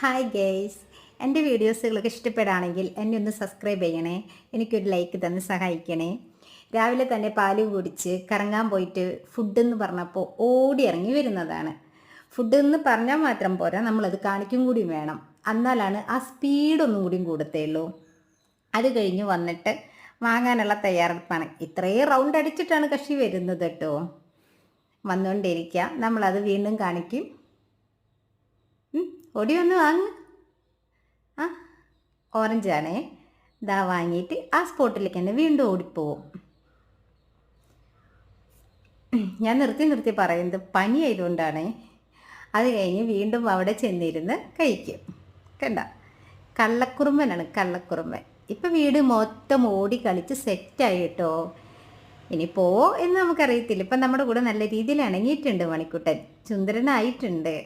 Hi guys, എൻ്റെ വീഡിയോസുകളൊക്കെ ഇഷ്ടപ്പെടുകയാണെങ്കിൽ എന്നെ ഒന്ന് സബ്സ്ക്രൈബ് ചെയ്യണേ. എനിക്കൊരു ലൈക്ക് തന്ന് സഹായിക്കണേ. രാവിലെ തന്നെ പാല് കുടിച്ച് കറങ്ങാൻ പോയിട്ട് ഫുഡ് എന്ന് പറഞ്ഞപ്പോൾ ഓടി ഇറങ്ങി വരുന്നതാണ്. ഫുഡ് എന്ന് പറഞ്ഞാൽ മാത്രം പോരാ, നമ്മളത് കാണിക്കും കൂടി വേണം. എന്നാലാണ് ആ സ്പീഡൊന്നും കൂടിയും കൂടത്തേയുള്ളൂ. അത് കഴിഞ്ഞ് വന്നിട്ട് വാങ്ങാനുള്ള തയ്യാറെടുപ്പാണ്. ഇത്രയും റൗണ്ട് അടിച്ചിട്ടാണ് കക്ഷി വരുന്നത് കേട്ടോ. വന്നുകൊണ്ടിരിക്കുക, നമ്മളത് വീണ്ടും കാണിക്കും. ഓടി വന്ന് വാങ്ങ്. ആ ഓറഞ്ചാണേ. ഇതാ വാങ്ങിയിട്ട് ആ സ്പോട്ടിലേക്ക് തന്നെ വീണ്ടും ഓടിപ്പോവും. ഞാൻ നിർത്തി പറയുന്നത് പനി ആയതുകൊണ്ടാണേ. അത് കഴിഞ്ഞ് വീണ്ടും അവിടെ ചെന്നിരുന്ന് കഴിക്കും. കണ്ട, കള്ളക്കുറുമ്പനാണ് കള്ളക്കുറുമ്പൻ. ഇപ്പം വീട് മൊത്തം ഓടി കളിച്ച് സെറ്റായി കേട്ടോ. ഇനി പോവോ എന്ന് നമുക്കറിയത്തില്ല. ഇപ്പം നമ്മുടെ കൂടെ നല്ല രീതിയിൽ ഇണങ്ങിയിട്ടുണ്ട് മണിക്കുട്ടൻ, സുന്ദരനായിട്ടുണ്ട്.